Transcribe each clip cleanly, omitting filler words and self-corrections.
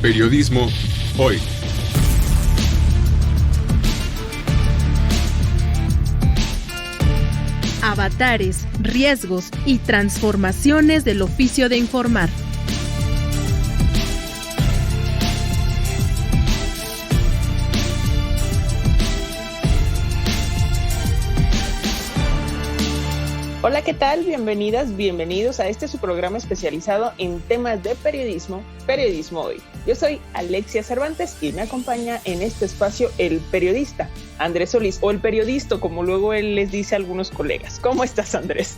Periodismo hoy. Avatares, riesgos y transformaciones del oficio de informar. Hola, ¿qué tal? Bienvenidas, bienvenidos a su programa especializado en temas de periodismo, Periodismo Hoy. Yo soy Alexia Cervantes y me acompaña en este espacio el periodista Andrés Solís, o el periodista, como luego él les dice a algunos colegas. ¿Cómo estás, Andrés?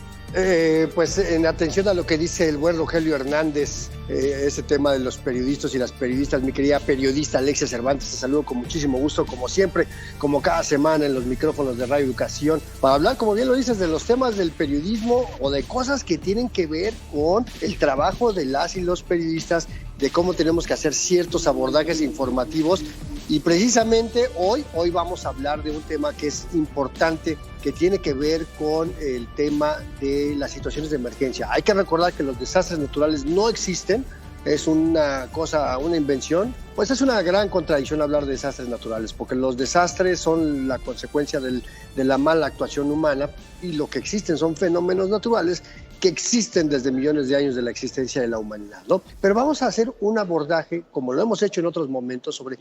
Pues en atención a lo que dice el buen Rogelio Hernández, ese tema de los periodistas y las periodistas, mi querida periodista Alexia Cervantes, te saludo con muchísimo gusto, como siempre, como cada semana en los micrófonos de Radio Educación, para hablar, como bien lo dices, de los temas del periodismo o de cosas que tienen que ver con el trabajo de las y los periodistas, de cómo tenemos que hacer ciertos abordajes informativos. Y precisamente hoy vamos a hablar de un tema que es importante, que tiene que ver con el tema de las situaciones de emergencia. Hay que recordar que los desastres naturales no existen, es una cosa, una invención. Pues es una gran contradicción hablar de desastres naturales, porque los desastres son la consecuencia de la mala actuación humana, y lo que existen son fenómenos naturales que existen desde millones de años de la existencia de la humanidad, ¿no? Pero vamos a hacer un abordaje, como lo hemos hecho en otros momentos, sobre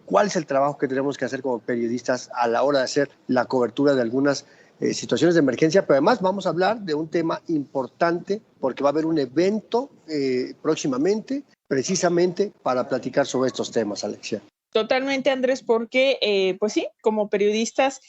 cuál es el trabajo que tenemos que hacer como periodistas a la hora de hacer la cobertura de algunas situaciones de emergencia, pero además vamos a hablar de un tema importante porque va a haber un evento próximamente precisamente para platicar sobre estos temas, Alexia. Totalmente, Andrés, porque pues sí, como periodistas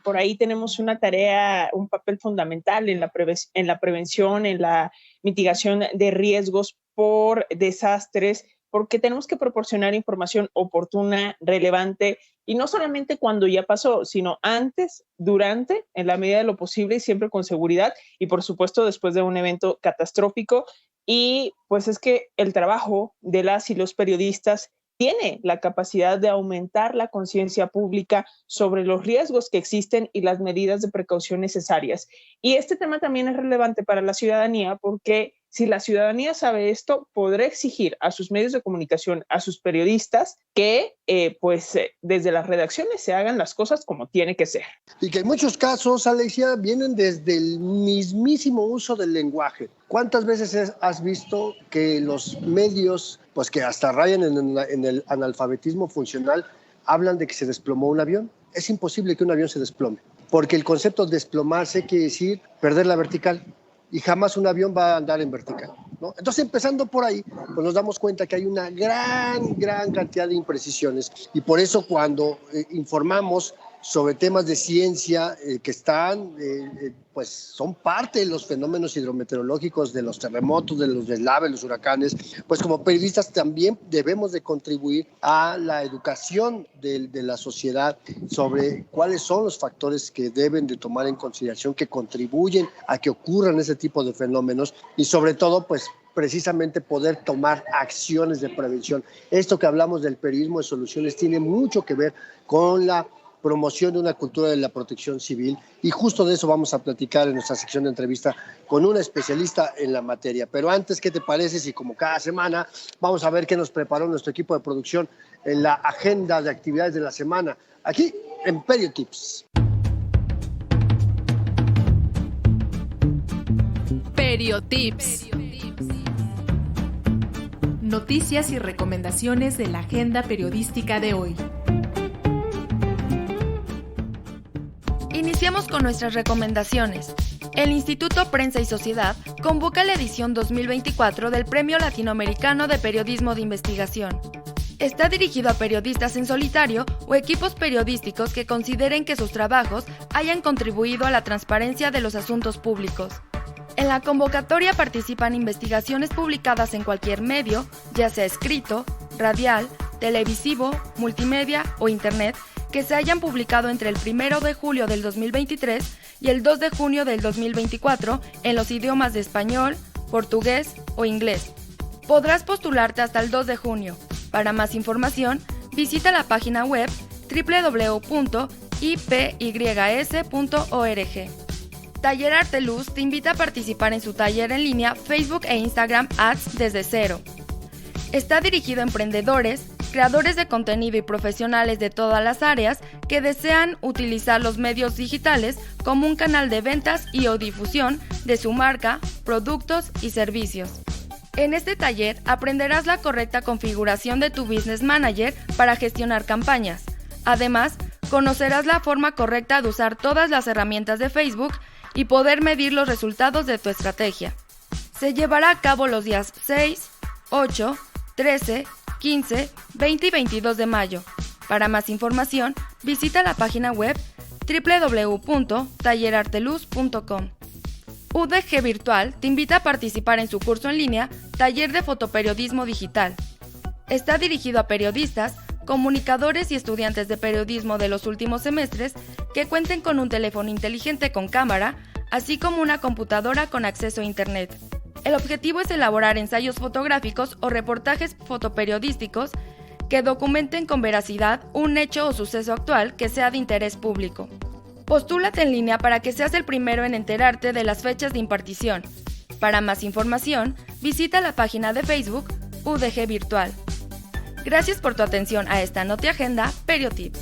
por ahí tenemos una tarea, un papel fundamental en la prevención, en la mitigación de riesgos por desastres, porque tenemos que proporcionar información oportuna, relevante, y no solamente cuando ya pasó, sino antes, durante, en la medida de lo posible y siempre con seguridad, y por supuesto después de un evento catastrófico. Y pues es que el trabajo de las y los periodistas tiene la capacidad de aumentar la conciencia pública sobre los riesgos que existen y las medidas de precaución necesarias. Y este tema también es relevante para la ciudadanía, porque si la ciudadanía sabe esto, podrá exigir a sus medios de comunicación, a sus periodistas, que desde las redacciones se hagan las cosas como tiene que ser. Y que en muchos casos, Alexia, vienen desde el mismísimo uso del lenguaje. ¿Cuántas veces has visto que los medios, pues que hasta rayan en el analfabetismo funcional, hablan de que se desplomó un avión? Es imposible que un avión se desplome, porque el concepto de desplomarse quiere decir perder la vertical, y jamás un avión va a andar en vertical, ¿no? Entonces, empezando por ahí, pues nos damos cuenta que hay una gran cantidad de imprecisiones, y por eso cuando informamos sobre temas de ciencia que están, pues son parte de los fenómenos hidrometeorológicos, de los terremotos, de los deslaves, los huracanes, pues como periodistas también debemos de contribuir a la educación de la sociedad sobre cuáles son los factores que deben de tomar en consideración, que contribuyen a que ocurran ese tipo de fenómenos, y sobre todo, pues precisamente poder tomar acciones de prevención. Esto que hablamos del periodismo de soluciones tiene mucho que ver con la promoción de una cultura de la protección civil, y justo de eso vamos a platicar en nuestra sección de entrevista con una especialista en la materia. Pero antes, ¿qué te parece si como cada semana vamos a ver qué nos preparó nuestro equipo de producción en la agenda de actividades de la semana aquí en Periotips? Periotips. Noticias y recomendaciones de la agenda periodística de hoy. Iniciamos con nuestras recomendaciones. El Instituto Prensa y Sociedad convoca la edición 2024 del Premio Latinoamericano de Periodismo de Investigación. Está dirigido a periodistas en solitario o equipos periodísticos que consideren que sus trabajos hayan contribuido a la transparencia de los asuntos públicos. En la convocatoria participan investigaciones publicadas en cualquier medio, ya sea escrito, radial, televisivo, multimedia o internet, que se hayan publicado entre el 1 de julio del 2023 y el 2 de junio del 2024 en los idiomas de español, portugués o inglés. Podrás postularte hasta el 2 de junio. Para más información, visita la página web www.ipys.org. Taller Arteluz te invita a participar en su taller en línea Facebook e Instagram Ads desde cero. Está dirigido a emprendedores, creadores de contenido y profesionales de todas las áreas que desean utilizar los medios digitales como un canal de ventas y o difusión de su marca, productos y servicios. En este taller aprenderás la correcta configuración de tu Business Manager para gestionar campañas. Además, conocerás la forma correcta de usar todas las herramientas de Facebook y poder medir los resultados de tu estrategia. Se llevará a cabo los días 6, 8, 13, 15, 20 y 22 de mayo. Para más información, visita la página web www.tallerarteluz.com. UDG Virtual te invita a participar en su curso en línea Taller de Fotoperiodismo Digital. Está dirigido a periodistas, comunicadores y estudiantes de periodismo de los últimos semestres que cuenten con un teléfono inteligente con cámara, así como una computadora con acceso a Internet. El objetivo es elaborar ensayos fotográficos o reportajes fotoperiodísticos que documenten con veracidad un hecho o suceso actual que sea de interés público. Postúlate en línea para que seas el primero en enterarte de las fechas de impartición. Para más información, visita la página de Facebook UDG Virtual. Gracias por tu atención a esta NotiAgenda Periotips.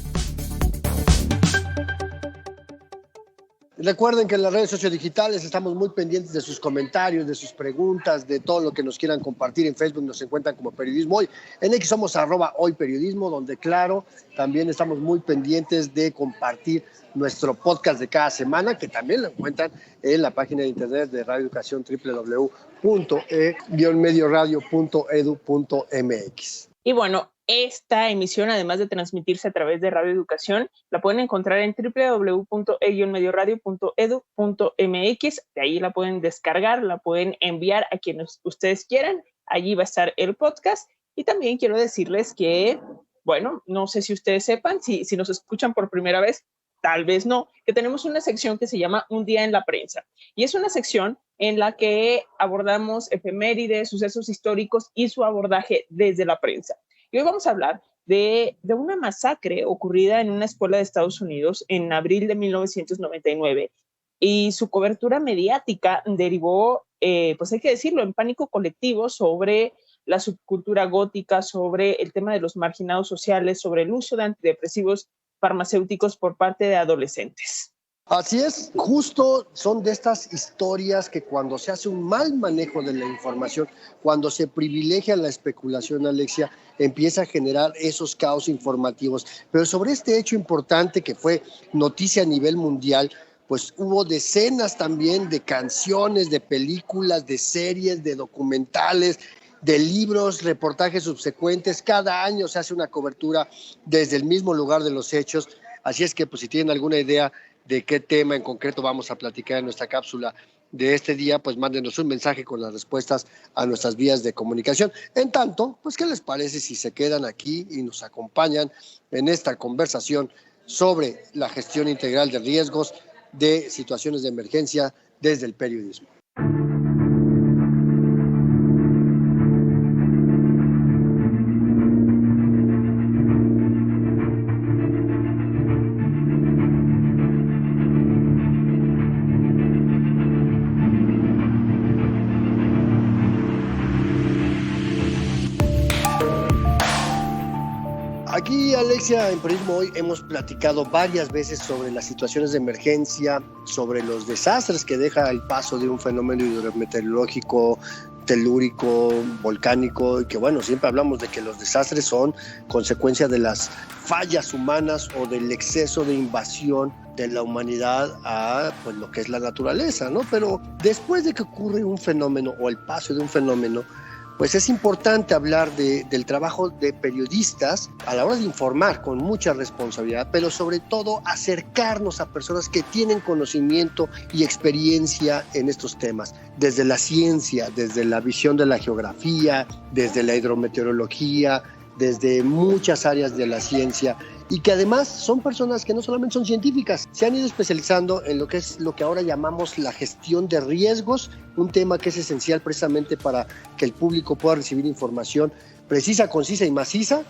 Recuerden que en las redes sociodigitales estamos muy pendientes de sus comentarios, de sus preguntas, de todo lo que nos quieran compartir. En Facebook nos encuentran como Periodismo Hoy. En X somos @hoyperiodismo, donde claro, también estamos muy pendientes de compartir nuestro podcast de cada semana, que también lo encuentran en la página de internet de Radio Educación, www.e-medioradio.edu.mx. Y bueno, esta emisión, además de transmitirse a través de Radio Educación, la pueden encontrar en www.e-medioradio.edu.mx. De ahí la pueden descargar, la pueden enviar a quienes ustedes quieran. Allí va a estar el podcast. Y también quiero decirles que, bueno, no sé si ustedes sepan, si nos escuchan por primera vez, tal vez no, que tenemos una sección que se llama Un Día en la Prensa. Y es una sección en la que abordamos efemérides, sucesos históricos y su abordaje desde la prensa. Y hoy vamos a hablar de una masacre ocurrida en una escuela de Estados Unidos en abril de 1999. Y su cobertura mediática derivó, pues hay que decirlo, en pánico colectivo sobre la subcultura gótica, sobre el tema de los marginados sociales, sobre el uso de antidepresivos farmacéuticos por parte de adolescentes. Así es, justo son de estas historias que cuando se hace un mal manejo de la información, cuando se privilegia la especulación, Alexia, empieza a generar esos caos informativos. Pero sobre este hecho importante que fue noticia a nivel mundial, pues hubo decenas también de canciones, de películas, de series, de documentales, de libros, reportajes subsecuentes. Cada año se hace una cobertura desde el mismo lugar de los hechos. Así es que pues si tienen alguna idea de qué tema en concreto vamos a platicar en nuestra cápsula de este día, pues mándenos un mensaje con las respuestas a nuestras vías de comunicación. En tanto, pues ¿qué les parece si se quedan aquí y nos acompañan en esta conversación sobre la gestión integral de riesgos de situaciones de emergencia desde el periodismo? Aquí, Alexia, en Periodismo Hoy hemos platicado varias veces sobre las situaciones de emergencia, sobre los desastres que deja el paso de un fenómeno hidrometeorológico, telúrico, volcánico, y que bueno, siempre hablamos de que los desastres son consecuencia de las fallas humanas o del exceso de invasión de la humanidad a pues, lo que es la naturaleza, ¿no? Pero después de que ocurre un fenómeno o el paso de un fenómeno, pues es importante hablar del trabajo de periodistas a la hora de informar con mucha responsabilidad, pero sobre todo acercarnos a personas que tienen conocimiento y experiencia en estos temas, desde la ciencia, desde la visión de la geografía, desde la hidrometeorología, desde muchas áreas de la ciencia, y que además son personas que no solamente son científicas, se han ido especializando en lo que es lo que ahora llamamos la gestión de riesgos, un tema que es esencial precisamente para que el público pueda recibir información precisa, concisa y maciza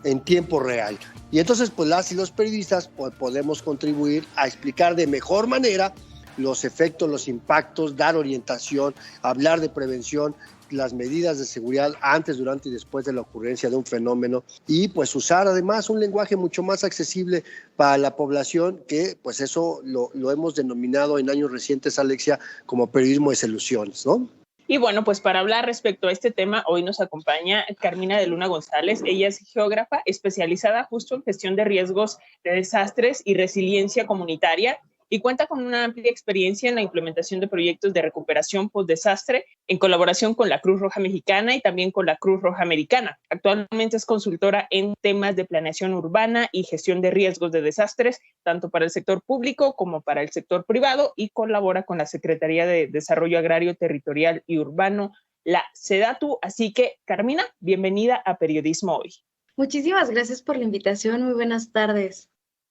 en tiempo real. Y entonces pues las y los periodistas pues, podemos contribuir a explicar de mejor manera los efectos, los impactos, dar orientación, hablar de prevención, las medidas de seguridad antes, durante y después de la ocurrencia de un fenómeno, y pues usar además un lenguaje mucho más accesible para la población, que pues eso lo hemos denominado en años recientes, Alexia, como periodismo de soluciones, ¿no? Y bueno, pues para hablar respecto a este tema, hoy nos acompaña Carmina de Luna González. Ella es geógrafa especializada justo en gestión de riesgos de desastres y resiliencia comunitaria, y cuenta con una amplia experiencia en la implementación de proyectos de recuperación post-desastre en colaboración con la Cruz Roja Mexicana y también con la Cruz Roja Americana. Actualmente es consultora en temas de planeación urbana y gestión de riesgos de desastres, tanto para el sector público como para el sector privado, y colabora con la Secretaría de Desarrollo Agrario, Territorial y Urbano, la SEDATU. Así que, Carmina, bienvenida a Periodismo Hoy. Muchísimas gracias por la invitación. Muy buenas tardes.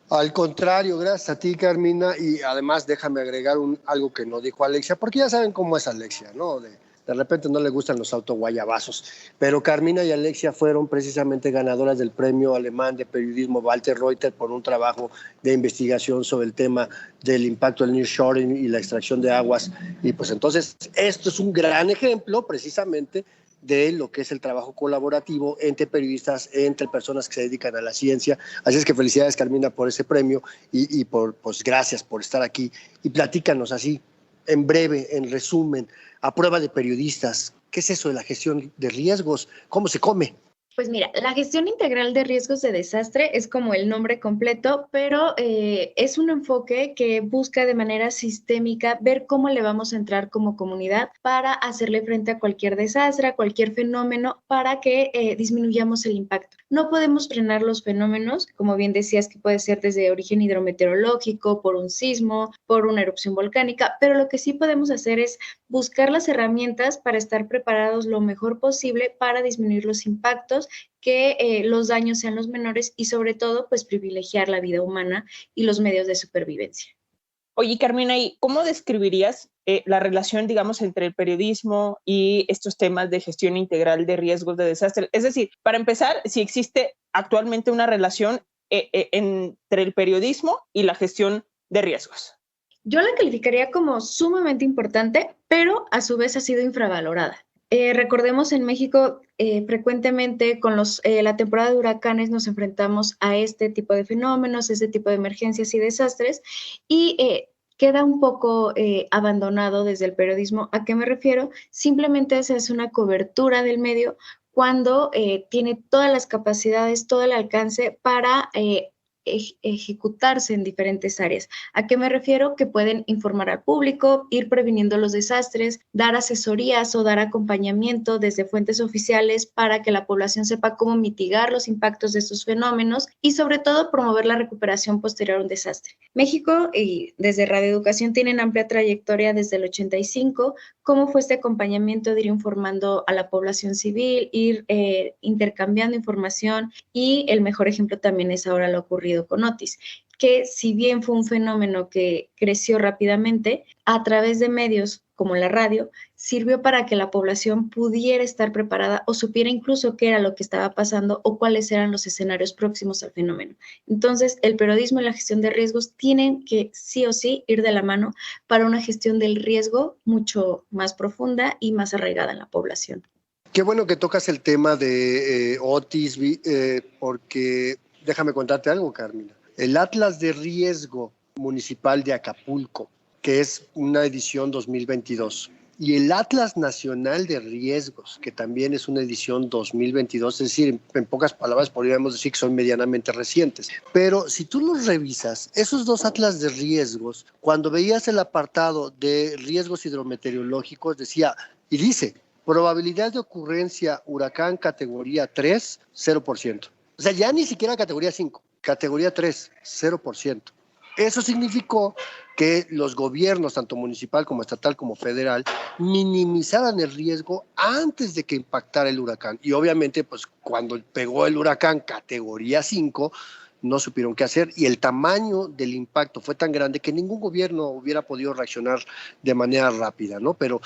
Al contrario, gracias a ti, Carmina, y además déjame agregar algo que no dijo Alexia, porque ya saben cómo es Alexia, ¿no? De repente no le gustan los autoguayabazos, pero Carmina y Alexia fueron precisamente ganadoras del premio alemán de periodismo Walter Reuter por un trabajo de investigación sobre el tema del impacto del nearshoring y la extracción de aguas, y pues entonces esto es un gran ejemplo precisamente de lo que es el trabajo colaborativo entre periodistas, entre personas que se dedican a la ciencia. Así es que felicidades, Carmina, por ese premio y pues gracias por estar aquí. Y platícanos así, en breve, en resumen, a prueba de periodistas, ¿qué es eso de la gestión de riesgos? ¿Cómo se come? Pues mira, la gestión integral de riesgos de desastre es como el nombre completo, pero es un enfoque que busca de manera sistémica ver cómo le vamos a entrar como comunidad para hacerle frente a cualquier desastre, a cualquier fenómeno, para que disminuyamos el impacto. No podemos frenar los fenómenos, como bien decías, que puede ser desde origen hidrometeorológico, por un sismo, por una erupción volcánica, pero lo que sí podemos hacer es buscar las herramientas para estar preparados lo mejor posible para disminuir los impactos, que los daños sean los menores y sobre todo pues privilegiar la vida humana y los medios de supervivencia. Oye, Carmina, ¿y cómo describirías la relación, digamos, entre el periodismo y estos temas de gestión integral de riesgos de desastre? Es decir, para empezar, si existe actualmente una relación entre el periodismo y la gestión de riesgos. Yo la calificaría como sumamente importante, pero a su vez ha sido infravalorada. Recordemos, en México frecuentemente con la temporada de huracanes nos enfrentamos a este tipo de fenómenos, este tipo de emergencias y desastres, y queda un poco abandonado desde el periodismo. ¿A qué me refiero? Simplemente se hace una cobertura del medio cuando tiene todas las capacidades, todo el alcance para ejecutarse en diferentes áreas. ¿A qué me refiero? Que pueden informar al público, ir previniendo los desastres, dar asesorías o dar acompañamiento desde fuentes oficiales para que la población sepa cómo mitigar los impactos de estos fenómenos y sobre todo promover la recuperación posterior a un desastre. México y desde Radio Educación tienen amplia trayectoria desde el 85. ¿Cómo fue este acompañamiento de ir informando a la población civil, ir intercambiando información? Y el mejor ejemplo también es ahora lo ocurrido con Otis, que si bien fue un fenómeno que creció rápidamente, a través de medios como la radio, sirvió para que la población pudiera estar preparada o supiera incluso qué era lo que estaba pasando o cuáles eran los escenarios próximos al fenómeno. Entonces, el periodismo y la gestión de riesgos tienen que sí o sí ir de la mano para una gestión del riesgo mucho más profunda y más arraigada en la población. Qué bueno que tocas el tema de Otis, porque déjame contarte algo, Carmina. El Atlas de Riesgo Municipal de Acapulco, que es una edición 2022, y el Atlas Nacional de Riesgos, que también es una edición 2022, es decir, en pocas palabras podríamos decir que son medianamente recientes. Pero si tú los revisas, esos dos Atlas de Riesgos, cuando veías el apartado de riesgos hidrometeorológicos, decía, y dice, probabilidad de ocurrencia huracán categoría 3, 0%. O sea, ya ni siquiera categoría 5, categoría 3, 0%. Eso significó que los gobiernos, tanto municipal como estatal como federal, minimizaran el riesgo antes de que impactara el huracán. Y obviamente, pues cuando pegó el huracán categoría 5, no supieron qué hacer y el tamaño del impacto fue tan grande que ningún gobierno hubiera podido reaccionar de manera rápida, ¿no? Pero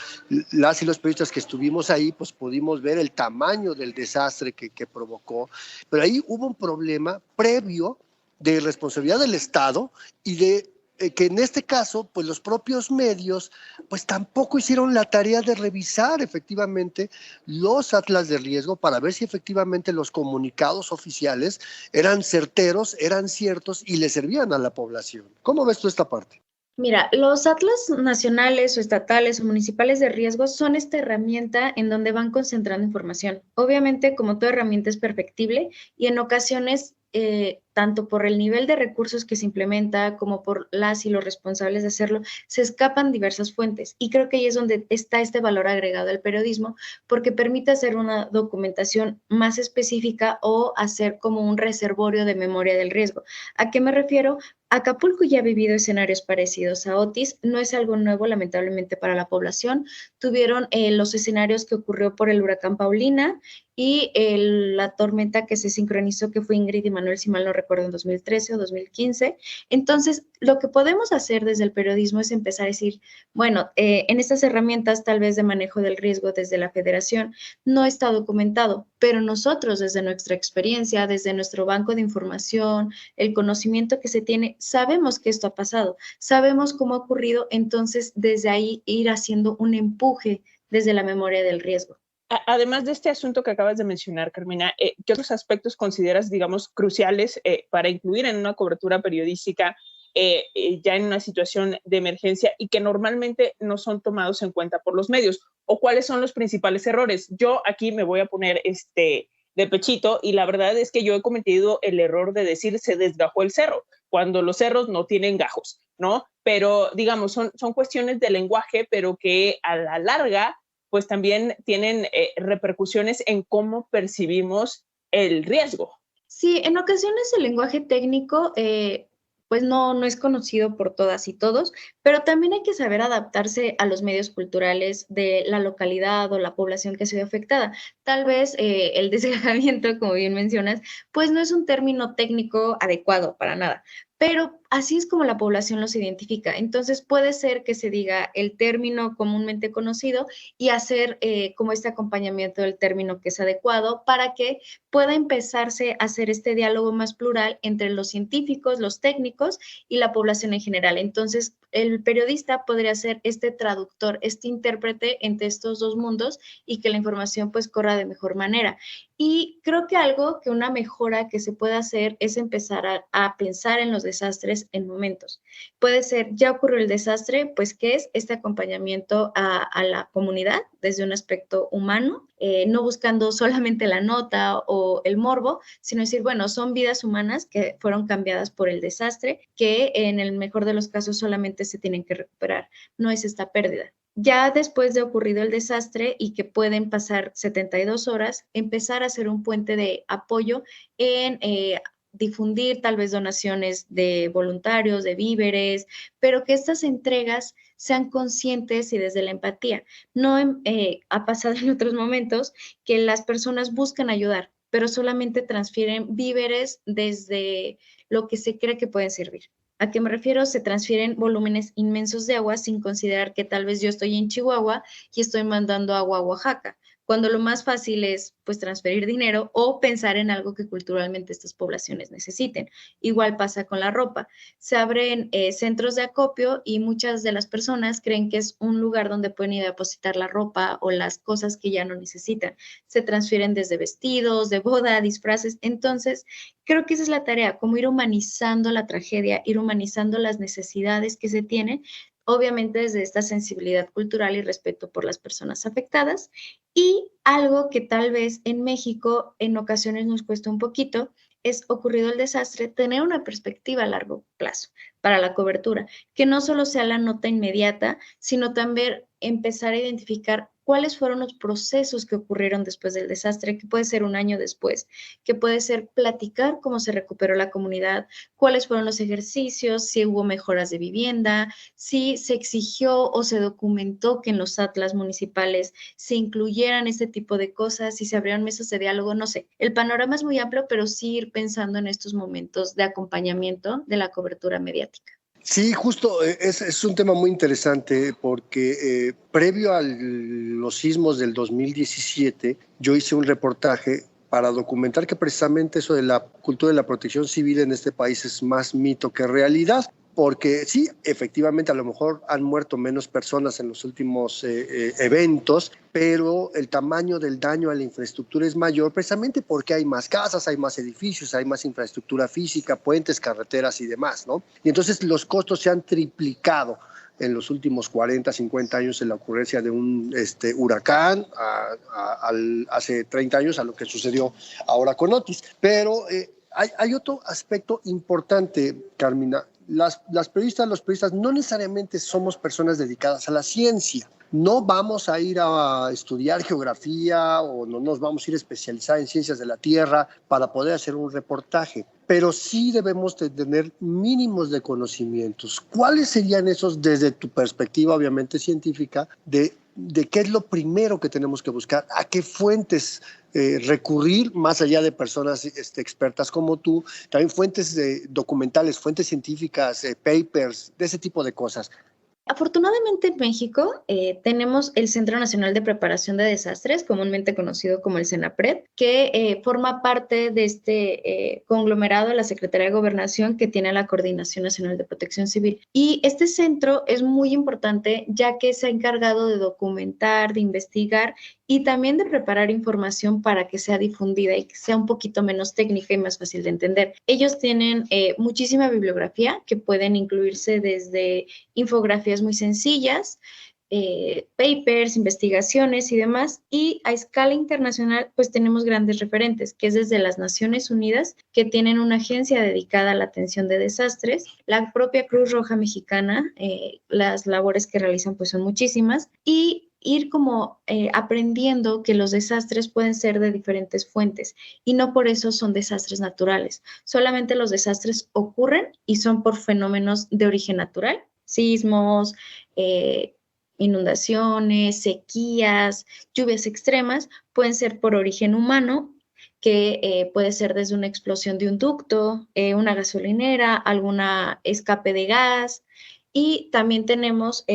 las y los periodistas que estuvimos ahí, pues pudimos ver el tamaño del desastre que provocó, pero ahí hubo un problema previo de responsabilidad del Estado y de que en este caso, pues los propios medios, pues tampoco hicieron la tarea de revisar efectivamente los atlas de riesgo para ver si efectivamente los comunicados oficiales eran certeros, eran ciertos y le servían a la población. ¿Cómo ves tú esta parte? Mira, los atlas nacionales o estatales o municipales de riesgo son esta herramienta en donde van concentrando información. Obviamente, como toda herramienta es perfectible y en ocasiones, tanto por el nivel de recursos que se implementa como por las y los responsables de hacerlo, se escapan diversas fuentes. Y creo que ahí es donde está este valor agregado al periodismo, porque permite hacer una documentación más específica o hacer como un reservorio de memoria del riesgo. ¿A qué me refiero? Acapulco ya ha vivido escenarios parecidos a Otis, no es algo nuevo lamentablemente para la población. Tuvieron los escenarios que ocurrió por el huracán Paulina y la tormenta que se sincronizó, que fue Ingrid y Manuel, si mal no recuerdo, en 2013 o 2015. Entonces, lo que podemos hacer desde el periodismo es empezar a decir, bueno, en estas herramientas tal vez de manejo del riesgo desde la federación no está documentado, pero nosotros desde nuestra experiencia, desde nuestro banco de información, el conocimiento que se tiene, sabemos que esto ha pasado, sabemos cómo ha ocurrido, entonces desde ahí ir haciendo un empuje desde la memoria del riesgo. Además de este asunto que acabas de mencionar, Carmina, ¿qué otros aspectos consideras, digamos, cruciales para incluir en una cobertura periodística ya en una situación de emergencia y que normalmente no son tomados en cuenta por los medios? ¿O cuáles son los principales errores? Yo aquí me voy a poner de pechito y la verdad es que yo he cometido el error de decir se desgajó el cerro, cuando los cerros no tienen gajos, ¿no? Pero, digamos, son cuestiones de lenguaje, pero que a la larga pues también tienen repercusiones en cómo percibimos el riesgo. Sí, en ocasiones el lenguaje técnico pues no es conocido por todas y todos, pero también hay que saber adaptarse a los medios culturales de la localidad o la población que se ve afectada. Tal vez el desgajamiento, como bien mencionas, pues no es un término técnico adecuado para nada, pero así es como la población los identifica. Entonces puede ser que se diga el término comúnmente conocido y hacer como este acompañamiento del término que es adecuado para que pueda empezarse a hacer este diálogo más plural entre los científicos, los técnicos y la población en general. Entonces, el periodista podría ser este traductor, este intérprete entre estos dos mundos y que la información pues corra de mejor manera. Y creo que una mejora que se puede hacer es empezar a pensar en los desastres en momentos. Puede ser, ya ocurrió el desastre, pues ¿qué es este acompañamiento a la comunidad desde un aspecto humano? No buscando solamente la nota o el morbo, sino decir, bueno, son vidas humanas que fueron cambiadas por el desastre, que en el mejor de los casos solamente se tienen que recuperar. No es esta pérdida. Ya después de ocurrido el desastre y que pueden pasar 72 horas, empezar a hacer un puente de apoyo en difundir tal vez donaciones de voluntarios, de víveres, pero que estas entregas sean conscientes y desde la empatía. No ha pasado en otros momentos que las personas buscan ayudar, pero solamente transfieren víveres desde lo que se cree que pueden servir. ¿A qué me refiero? Se transfieren volúmenes inmensos de agua sin considerar que tal vez yo estoy en Chihuahua y estoy mandando agua a Oaxaca, cuando lo más fácil es pues transferir dinero o pensar en algo que culturalmente estas poblaciones necesiten. Igual pasa con la ropa. Se abren centros de acopio y muchas de las personas creen que es un lugar donde pueden ir a depositar la ropa o las cosas que ya no necesitan. Se transfieren desde vestidos, de boda, disfraces. Entonces, creo que esa es la tarea, como ir humanizando la tragedia, ir humanizando las necesidades que se tienen, obviamente desde esta sensibilidad cultural y respeto por las personas afectadas. Y algo que tal vez en México en ocasiones nos cuesta un poquito es, ocurrido el desastre, tener una perspectiva a largo plazo para la cobertura, que no solo sea la nota inmediata, sino también empezar a identificar cuáles fueron los procesos que ocurrieron después del desastre, que puede ser un año después, que puede ser platicar cómo se recuperó la comunidad, cuáles fueron los ejercicios, si hubo mejoras de vivienda, si se exigió o se documentó que en los atlas municipales se incluyeran este tipo de cosas, si se abrieron mesas de diálogo, no sé. El panorama es muy amplio, pero sí ir pensando en estos momentos de acompañamiento de la cobertura mediática. Sí, justo, es un tema muy interesante porque previo a los sismos del 2017, yo hice un reportaje para documentar que precisamente eso de la cultura de la protección civil en este país es más mito que realidad. porque sí, efectivamente a lo mejor han muerto menos personas en los últimos eventos, pero el tamaño del daño a la infraestructura es mayor precisamente porque hay más casas, hay más edificios, hay más infraestructura física, puentes, carreteras y demás, ¿no? Y entonces los costos se han triplicado en los últimos 40, 50 años en la ocurrencia de un huracán, hace 30 años a lo que sucedió ahora con Otis. Pero hay otro aspecto importante, Carmina. Los periodistas no necesariamente somos personas dedicadas a la ciencia. No vamos a ir a estudiar geografía o no nos vamos a ir a especializar en ciencias de la Tierra para poder hacer un reportaje, pero sí debemos de tener mínimos de conocimientos. ¿Cuáles serían esos desde tu perspectiva, obviamente científica, de qué es lo primero que tenemos que buscar? ¿A qué fuentes recurrir, más allá de personas expertas como tú? También fuentes documentales, fuentes científicas, papers, de ese tipo de cosas. Afortunadamente en México tenemos el Centro Nacional de Preparación de Desastres, comúnmente conocido como el CENAPRED, que forma parte de este conglomerado de la Secretaría de Gobernación que tiene la Coordinación Nacional de Protección Civil. Y este centro es muy importante ya que se ha encargado de documentar, de investigar y también de preparar información para que sea difundida y que sea un poquito menos técnica y más fácil de entender. Ellos tienen muchísima bibliografía que pueden incluirse desde infografías muy sencillas, papers, investigaciones y demás, y a escala internacional pues tenemos grandes referentes, que es desde las Naciones Unidas, que tienen una agencia dedicada a la atención de desastres, la propia Cruz Roja Mexicana, las labores que realizan pues son muchísimas, y ir como aprendiendo que los desastres pueden ser de diferentes fuentes y no por eso son desastres naturales. Solamente los desastres ocurren y son por fenómenos de origen natural, sismos, inundaciones, sequías, lluvias extremas, pueden ser por origen humano, que puede ser desde una explosión de un ducto, una gasolinera, alguna escape de gas, y también tenemos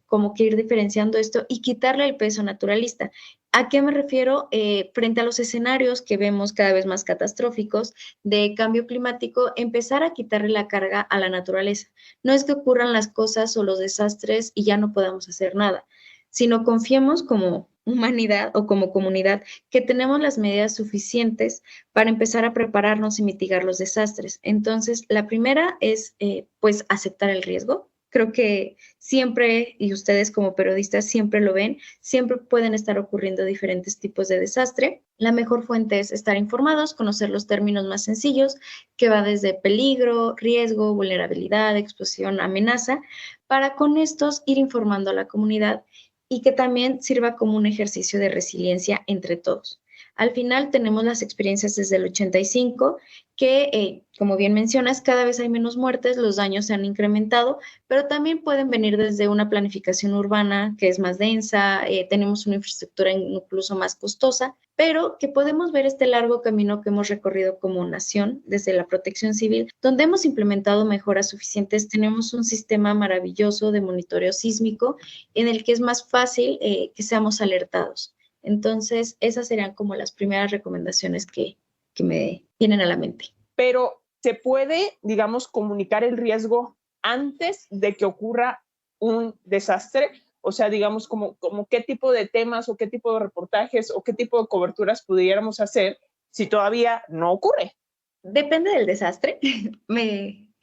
como que ir diferenciando esto y quitarle el peso naturalista. ¿A qué me refiero? Frente a los escenarios que vemos cada vez más catastróficos de cambio climático, empezar a quitarle la carga a la naturaleza. No es que ocurran las cosas o los desastres y ya no podamos hacer nada, sino confiemos como humanidad o como comunidad que tenemos las medidas suficientes para empezar a prepararnos y mitigar los desastres. Entonces, la primera es pues aceptar el riesgo. Creo que siempre, y ustedes como periodistas siempre lo ven, siempre pueden estar ocurriendo diferentes tipos de desastre. La mejor fuente es estar informados, conocer los términos más sencillos, que va desde peligro, riesgo, vulnerabilidad, exposición, amenaza, para con estos ir informando a la comunidad y que también sirva como un ejercicio de resiliencia entre todos. Al final tenemos las experiencias desde el 85, que, como bien mencionas, cada vez hay menos muertes, los daños se han incrementado, pero también pueden venir desde una planificación urbana que es más densa, tenemos una infraestructura incluso más costosa, pero que podemos ver este largo camino que hemos recorrido como nación desde la protección civil, donde hemos implementado mejoras suficientes, tenemos un sistema maravilloso de monitoreo sísmico en el que es más fácil que seamos alertados. Entonces, esas serían como las primeras recomendaciones que me vienen a la mente. Pero ¿se puede, digamos, comunicar el riesgo antes de que ocurra un desastre? O sea, digamos, como qué tipo de temas o qué tipo de reportajes o qué tipo de coberturas pudiéramos hacer si todavía no ocurre. Depende del desastre.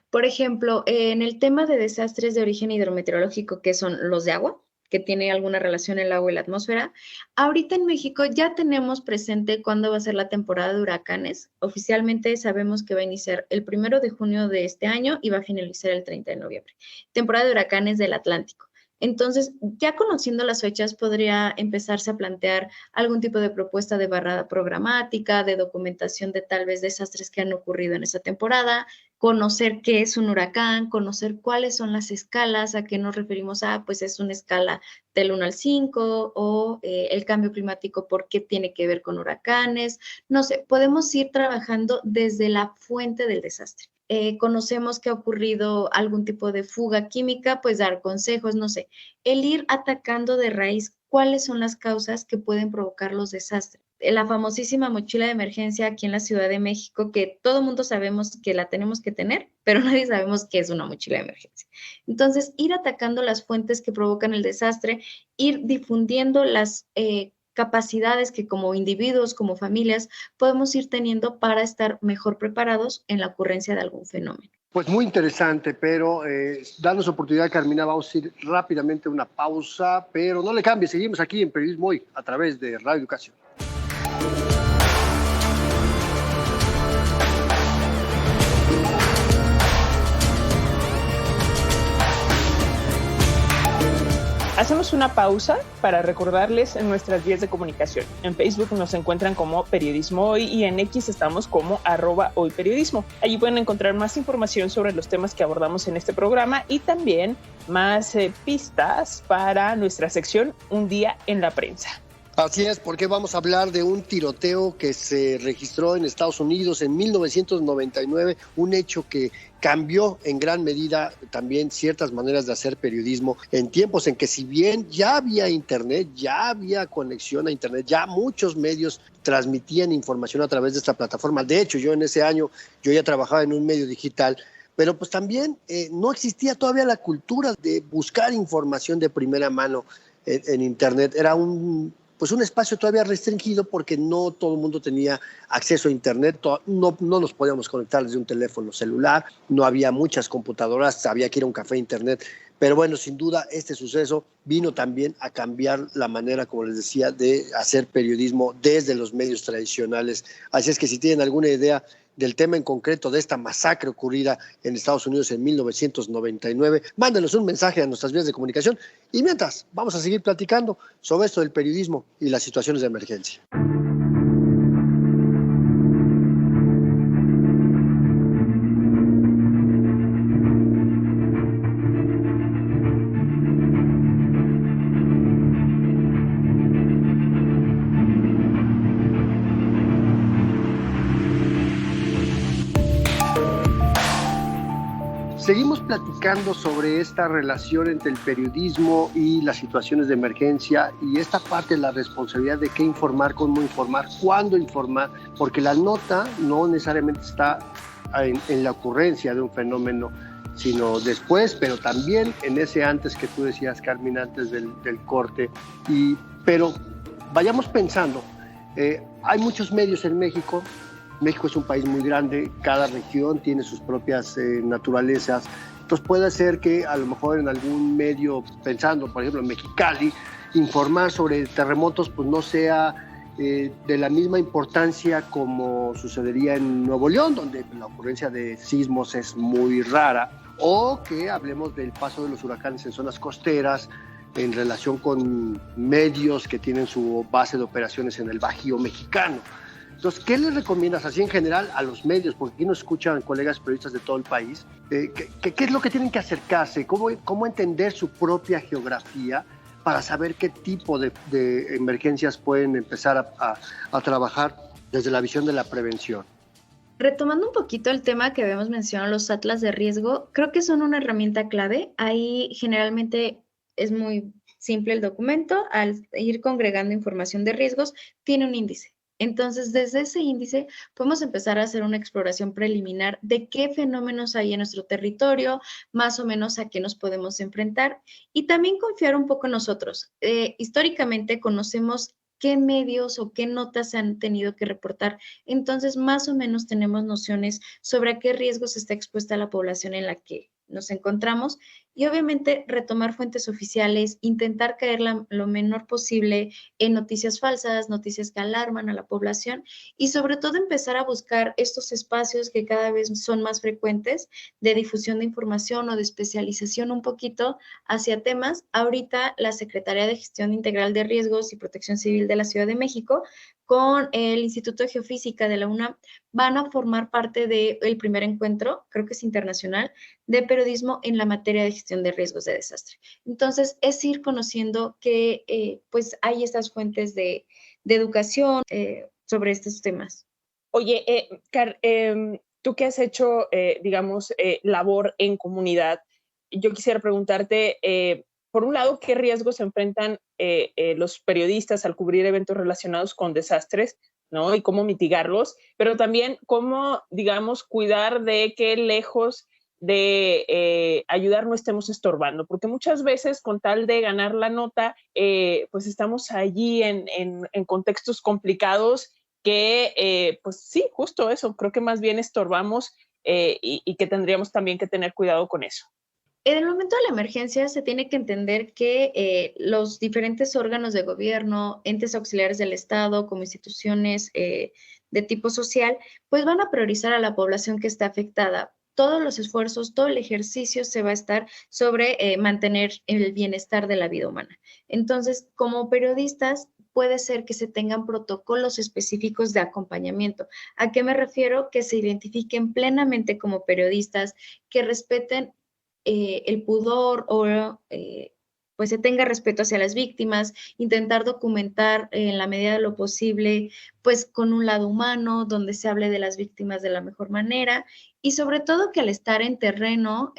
Por ejemplo, en el tema de desastres de origen hidrometeorológico, que son los de agua, que tiene alguna relación el agua y la atmósfera. Ahorita en México ya tenemos presente cuándo va a ser la temporada de huracanes. Oficialmente sabemos que va a iniciar el 1 de junio de este año y va a finalizar el 30 de noviembre. Temporada de huracanes del Atlántico. Entonces, ya conociendo las fechas, podría empezarse a plantear algún tipo de propuesta de barrada programática, de documentación de tal vez desastres que han ocurrido en esa temporada, conocer qué es un huracán, conocer cuáles son las escalas, a qué nos referimos pues es una escala del 1 al 5, o el cambio climático, ¿por qué tiene que ver con huracanes? No sé, podemos ir trabajando desde la fuente del desastre. conocemos que ha ocurrido algún tipo de fuga química, pues dar consejos, no sé, el ir atacando de raíz cuáles son las causas que pueden provocar los desastres. La famosísima mochila de emergencia aquí en la Ciudad de México, que todo mundo sabemos que la tenemos que tener, pero nadie sabemos qué es una mochila de emergencia. Entonces, ir atacando las fuentes que provocan el desastre, ir difundiendo las capacidades que como individuos, como familias, podemos ir teniendo para estar mejor preparados en la ocurrencia de algún fenómeno. Pues muy interesante, pero danos oportunidad, Carmina, vamos a ir rápidamente a una pausa, pero no le cambie, seguimos aquí en Periodismo Hoy a través de Radio Educación. Hacemos una pausa para recordarles en nuestras vías de comunicación. En Facebook nos encuentran como Periodismo Hoy y en X estamos como @hoyperiodismo. Allí pueden encontrar más información sobre los temas que abordamos en este programa y también más pistas para nuestra sección Un día en la prensa. Así es, porque vamos a hablar de un tiroteo que se registró en Estados Unidos en 1999, un hecho que cambió en gran medida también ciertas maneras de hacer periodismo en tiempos en que, si bien ya había internet, ya había conexión a internet, ya muchos medios transmitían información a través de esta plataforma. De hecho, yo en ese año yo ya trabajaba en un medio digital, pero pues también no existía todavía la cultura de buscar información de primera mano en internet. Era un espacio todavía restringido porque no todo el mundo tenía acceso a internet, no nos podíamos conectar desde un teléfono celular, no había muchas computadoras, había que ir a un café internet, pero bueno, sin duda este suceso vino también a cambiar la manera, como les decía, de hacer periodismo desde los medios tradicionales. Así es que si tienen alguna idea del tema en concreto de esta masacre ocurrida en Estados Unidos en 1999, mándenos un mensaje a nuestras vías de comunicación y mientras vamos a seguir platicando sobre esto del periodismo y las situaciones de emergencia. Seguimos platicando sobre esta relación entre el periodismo y las situaciones de emergencia y esta parte de la responsabilidad de qué informar, cómo informar, cuándo informar, porque la nota no necesariamente está en la ocurrencia de un fenómeno, sino después, pero también en ese antes que tú decías, Carmen, antes del corte. Pero vayamos pensando, hay muchos medios en México. México es un país muy grande, cada región tiene sus propias naturalezas, entonces puede ser que a lo mejor en algún medio, pensando por ejemplo en Mexicali, informar sobre terremotos pues no sea de la misma importancia como sucedería en Nuevo León, donde la ocurrencia de sismos es muy rara, o que hablemos del paso de los huracanes en zonas costeras en relación con medios que tienen su base de operaciones en el Bajío mexicano. Entonces, ¿qué les recomiendas así en general a los medios? Porque aquí nos escuchan colegas periodistas de todo el país. ¿Qué es lo que tienen que acercarse? ¿Cómo entender su propia geografía para saber qué tipo de emergencias pueden empezar a trabajar desde la visión de la prevención? Retomando un poquito el tema que habíamos mencionado, los atlas de riesgo, creo que son una herramienta clave. Ahí generalmente es muy simple el documento. Al ir congregando información de riesgos, tiene un índice. Entonces, desde ese índice podemos empezar a hacer una exploración preliminar de qué fenómenos hay en nuestro territorio, más o menos a qué nos podemos enfrentar y también confiar un poco en nosotros. Históricamente conocemos qué medios o qué notas se han tenido que reportar, entonces más o menos tenemos nociones sobre a qué riesgos está expuesta la población en la que nos encontramos y obviamente retomar fuentes oficiales, intentar caer lo menor posible en noticias falsas, noticias que alarman a la población y sobre todo empezar a buscar estos espacios que cada vez son más frecuentes de difusión de información o de especialización un poquito hacia temas. Ahorita la Secretaría de Gestión Integral de Riesgos y Protección Civil de la Ciudad de México con el Instituto de Geofísica de la UNAM van a formar parte del primer encuentro, creo que es internacional, de periodismo en la materia de gestión de riesgos de desastre. Entonces, es ir conociendo que pues hay estas fuentes de educación sobre estos temas. Oye, tú que has hecho, labor en comunidad, yo quisiera preguntarte, por un lado, ¿qué riesgos se enfrentan los periodistas al cubrir eventos relacionados con desastres, ¿no? Y cómo mitigarlos, pero también cómo, cuidar de que lejos de ayudar no estemos estorbando, porque muchas veces con tal de ganar la nota, pues estamos allí en contextos complicados que, pues sí, justo eso, creo que más bien estorbamos y que tendríamos también que tener cuidado con eso. En el momento de la emergencia se tiene que entender que los diferentes órganos de gobierno, entes auxiliares del Estado, como instituciones de tipo social, pues van a priorizar a la población que está afectada. Todos los esfuerzos, todo el ejercicio se va a estar sobre mantener el bienestar de la vida humana. Entonces, como periodistas, puede ser que se tengan protocolos específicos de acompañamiento. ¿A qué me refiero? Que se identifiquen plenamente como periodistas, que respeten el pudor o pues se tenga respeto hacia las víctimas, intentar documentar en la medida de lo posible, pues con un lado humano, donde se hable de las víctimas de la mejor manera y sobre todo que al estar en terreno,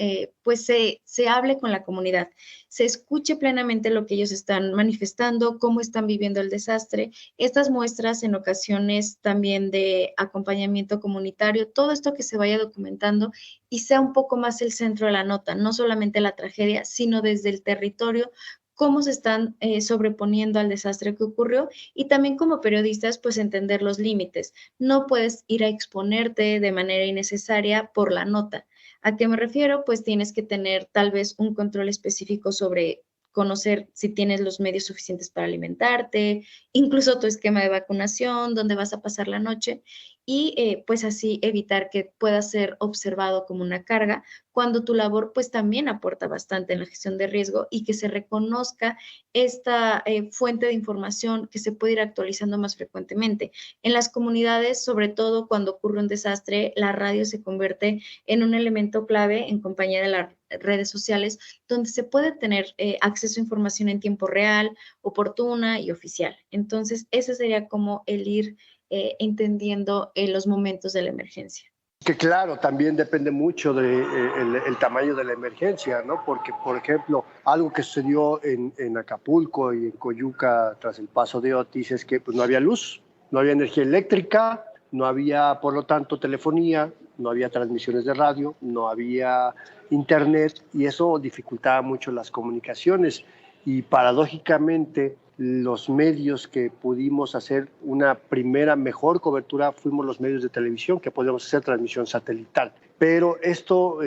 pues se hable con la comunidad, se escuche plenamente lo que ellos están manifestando, cómo están viviendo el desastre, estas muestras en ocasiones también de acompañamiento comunitario, todo esto que se vaya documentando y sea un poco más el centro de la nota, no solamente la tragedia, sino desde el territorio, cómo se están sobreponiendo al desastre que ocurrió y también como periodistas, pues entender los límites. No puedes ir a exponerte de manera innecesaria por la nota. ¿A qué me refiero? Pues tienes que tener tal vez un control específico sobre conocer si tienes los medios suficientes para alimentarte, incluso tu esquema de vacunación, dónde vas a pasar la noche y pues así evitar que pueda ser observado como una carga cuando tu labor pues también aporta bastante en la gestión de riesgo y que se reconozca esta fuente de información que se puede ir actualizando más frecuentemente. En las comunidades, sobre todo cuando ocurre un desastre, la radio se convierte en un elemento clave en compañía de las redes sociales donde se puede tener acceso a información en tiempo real, oportuna y oficial. Entonces, ese sería como el ir entendiendo los momentos de la emergencia. Que claro, también depende mucho del el tamaño de la emergencia, ¿no? Porque, por ejemplo, algo que sucedió en Acapulco y en Coyuca tras el paso de Otis es que pues, no había luz, no había energía eléctrica, no había, por lo tanto, telefonía, no había transmisiones de radio, no había internet y eso dificultaba mucho las comunicaciones y paradójicamente los medios que pudimos hacer una primera mejor cobertura fuimos los medios de televisión que podíamos hacer transmisión satelital. Pero esto,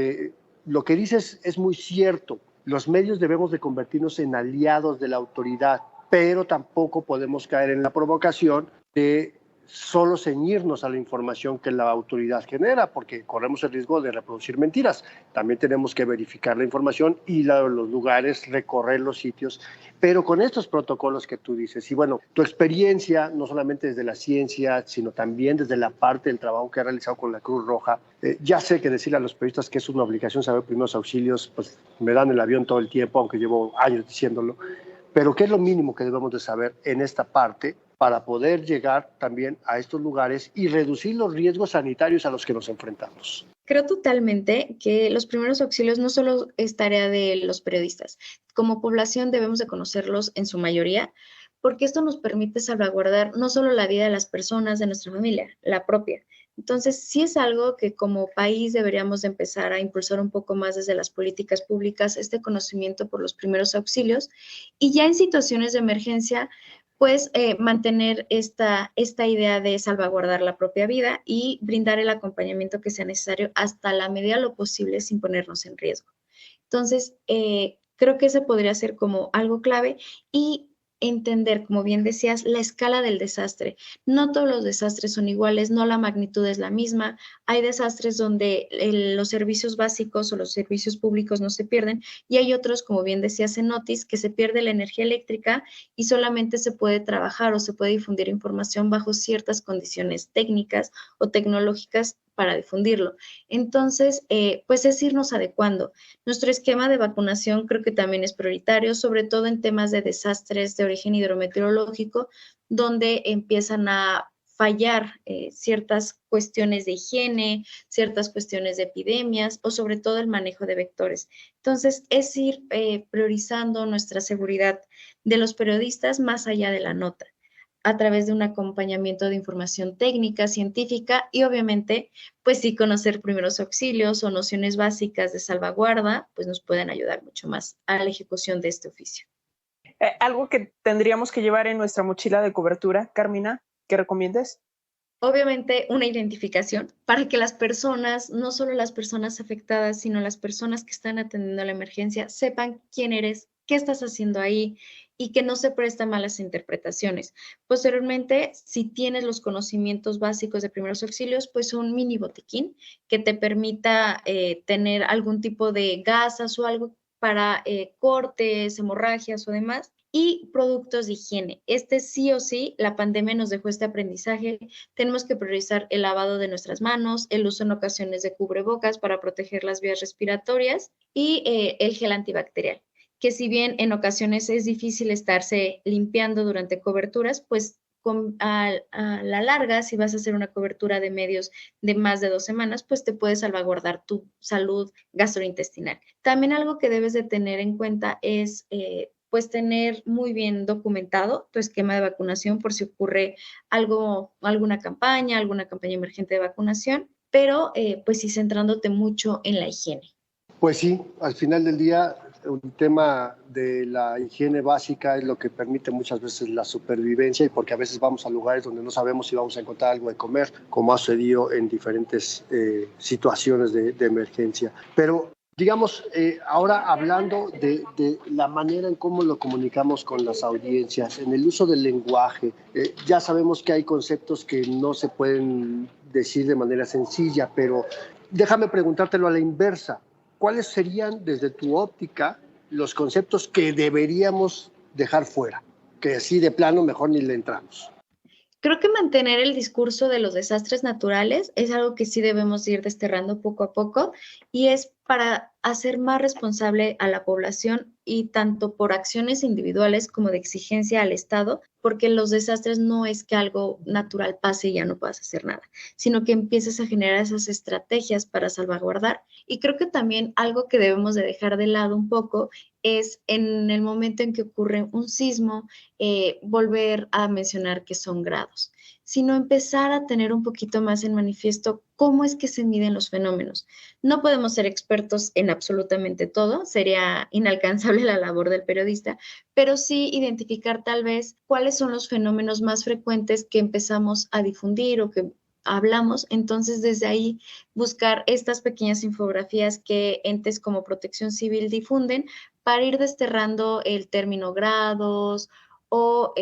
lo que dices es muy cierto. Los medios debemos de convertirnos en aliados de la autoridad, pero tampoco podemos caer en la provocación de solo ceñirnos a la información que la autoridad genera, porque corremos el riesgo de reproducir mentiras. También tenemos que verificar la información, ir a los lugares, recorrer los sitios, pero con estos protocolos que tú dices. Y bueno, tu experiencia, no solamente desde la ciencia, sino también desde la parte del trabajo que has realizado con la Cruz Roja. Ya sé que decirle a los periodistas que es una obligación saber primeros auxilios, pues me dan el avión todo el tiempo, aunque llevo años diciéndolo. Pero ¿qué es lo mínimo que debemos de saber en esta parte para poder llegar también a estos lugares y reducir los riesgos sanitarios a los que nos enfrentamos? Creo totalmente que los primeros auxilios no solo es tarea de los periodistas. Como población debemos de conocerlos en su mayoría, porque esto nos permite salvaguardar no solo la vida de las personas de nuestra familia, la propia. Entonces, sí es algo que como país deberíamos de empezar a impulsar un poco más desde las políticas públicas, este conocimiento por los primeros auxilios y ya en situaciones de emergencia, pues mantener esta idea de salvaguardar la propia vida y brindar el acompañamiento que sea necesario hasta la medida de lo posible sin ponernos en riesgo. Entonces, creo que ese podría ser como algo clave y entender, como bien decías, la escala del desastre. No todos los desastres son iguales, no la magnitud es la misma. Hay desastres donde los servicios básicos o los servicios públicos no se pierden y hay otros, como bien decías en Otis, que se pierde la energía eléctrica y solamente se puede trabajar o se puede difundir información bajo ciertas condiciones técnicas o tecnológicas para difundirlo. Entonces, pues es irnos adecuando. Nuestro esquema de vacunación creo que también es prioritario, sobre todo en temas de desastres de origen hidrometeorológico, donde empiezan a fallar ciertas cuestiones de higiene, ciertas cuestiones de epidemias o sobre todo el manejo de vectores. Entonces, es ir priorizando nuestra seguridad de los periodistas más allá de la nota, a través de un acompañamiento de información técnica, científica y obviamente, pues sí, conocer primeros auxilios o nociones básicas de salvaguarda, pues nos pueden ayudar mucho más a la ejecución de este oficio. ¿Algo que tendríamos que llevar en nuestra mochila de cobertura, Carmina, que recomiendes? Obviamente una identificación para que las personas, no solo las personas afectadas, sino las personas que están atendiendo la emergencia, sepan quién eres, qué estás haciendo ahí y que no se presta malas interpretaciones. Posteriormente, si tienes los conocimientos básicos de primeros auxilios, pues un mini botiquín que te permita tener algún tipo de gasas o algo para cortes, hemorragias o demás, y productos de higiene. Sí o sí, la pandemia nos dejó este aprendizaje. Tenemos que priorizar el lavado de nuestras manos, el uso en ocasiones de cubrebocas para proteger las vías respiratorias y el gel antibacterial, que si bien en ocasiones es difícil estarse limpiando durante coberturas, pues a la larga, si vas a hacer una cobertura de medios de más de 2 semanas, pues te puede salvaguardar tu salud gastrointestinal. También algo que debes de tener en cuenta es pues tener muy bien documentado tu esquema de vacunación por si ocurre alguna campaña emergente de vacunación, pero pues sí centrándote mucho en la higiene. Pues sí, al final del día un tema de la higiene básica es lo que permite muchas veces la supervivencia, y porque a veces vamos a lugares donde no sabemos si vamos a encontrar algo de comer, como ha sucedido en diferentes situaciones de emergencia. Pero digamos, ahora hablando de la manera en cómo lo comunicamos con las audiencias, en el uso del lenguaje, ya sabemos que hay conceptos que no se pueden decir de manera sencilla, pero déjame preguntártelo a la inversa. ¿Cuáles serían, desde tu óptica, los conceptos que deberíamos dejar fuera? Que así de plano mejor ni le entramos. Creo que mantener el discurso de los desastres naturales es algo que sí debemos ir desterrando poco a poco, y es para hacer más responsable a la población, y tanto por acciones individuales como de exigencia al Estado, porque los desastres no es que algo natural pase y ya no puedas hacer nada, sino que empieces a generar esas estrategias para salvaguardar. Y creo que también algo que debemos de dejar de lado un poco es en el momento en que ocurre un sismo, volver a mencionar que son grados, sino empezar a tener un poquito más en manifiesto cómo es que se miden los fenómenos. No podemos ser expertos en absolutamente todo, sería inalcanzable la labor del periodista, pero sí identificar tal vez cuáles son los fenómenos más frecuentes que empezamos a difundir o que hablamos. Entonces, desde ahí buscar estas pequeñas infografías que entes como Protección Civil difunden para ir desterrando el término grados o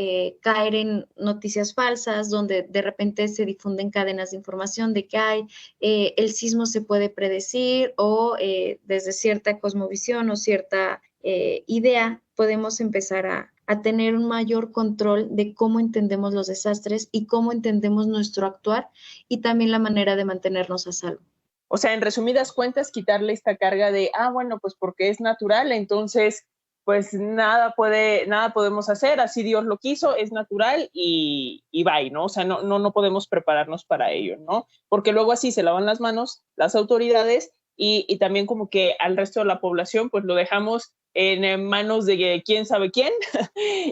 caer en noticias falsas donde de repente se difunden cadenas de información de que el sismo se puede predecir, o desde cierta cosmovisión o cierta idea podemos empezar a tener un mayor control de cómo entendemos los desastres y cómo entendemos nuestro actuar, y también la manera de mantenernos a salvo. O sea, en resumidas cuentas, quitarle esta carga de, bueno, pues porque es natural, entonces pues nada podemos hacer, así Dios lo quiso, es natural y bye, ¿no? O sea, no podemos prepararnos para ello, ¿no? Porque luego así se lavan las manos las autoridades y también como que al resto de la población pues lo dejamos en manos de quién sabe quién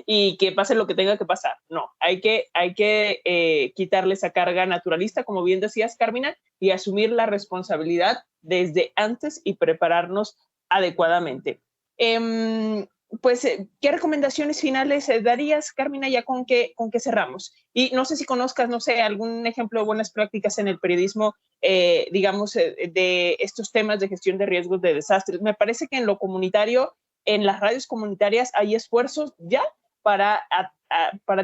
y que pase lo que tenga que pasar. No, hay que quitarle esa carga naturalista, como bien decías, Carmina, y asumir la responsabilidad desde antes y prepararnos adecuadamente. Pues, ¿qué recomendaciones finales darías, Carmina, ya con qué cerramos? Y no sé si conozcas, no sé, algún ejemplo de buenas prácticas en el periodismo, digamos, de estos temas de gestión de riesgos de desastres. Me parece que en lo comunitario, en las radios comunitarias, hay esfuerzos ya para